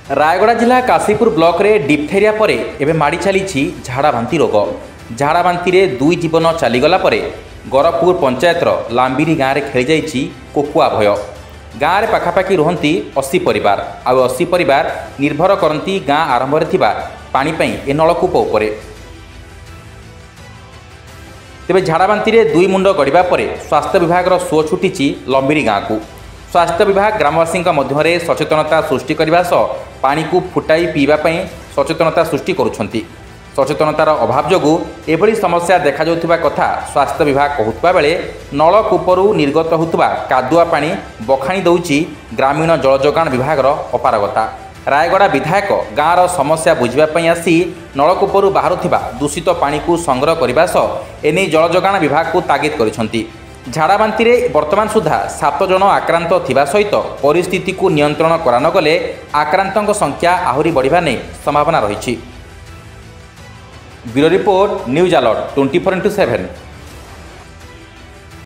रायगड़ा जिला काशीपुर ब्लॉक रे डिप्थेरिया परे एबे माड़ी चली झाड़ाबांति रोग। झाड़ाबांति रे दुई जीवन चलीगला परे गरपुर पंचायतर लांबिरी गाँव में खेली जाइछि कोकुआ भय। गाँव में पाखापाखि रुहंती 80 परिवार आउ 80 परिवार निर्भर करती गाँ आरंभ में पानी ए नलकूप उपरे। तेबे झाड़ाबांति रे दुई मुंड गड़िबा परे स्वास्थ्य विभाग सो छुटी लंबिरी गाँव को। स्वास्थ्य विभाग ग्रामवासी मध्य सचेतनता सृष्टि करने सह पानी को फुटाई पीवाई सचेतनता सृष्टि करुछंती। सचेतनतार अभाव जोगु एभली समस्या देखा जाउथिबा कथा स्वास्थ्य विभाग कहूथबा बेले नलकूपरू निर्गत होउथबा कादुआ पानी बखाणी दउची ग्रामीण जलजोगाण विभागर अपारगता। रायगड़ा विधायक गाँवर समस्या बुझापी आसी नलकूपरू बाहरुथिबा दूषित पानी को संग्रह करने सह एने जलजोगाण विभाग को तागिद करिसंती। झाड़ाबांति रे वर्तमान सुधा 7 जन आक्रांत थिबा सहित परिस्थिति को नियंत्रण करानगले आक्रांतों संख्या आहुरी बढ़िबा नै संभावना रही। Bureau report news alert 24x7।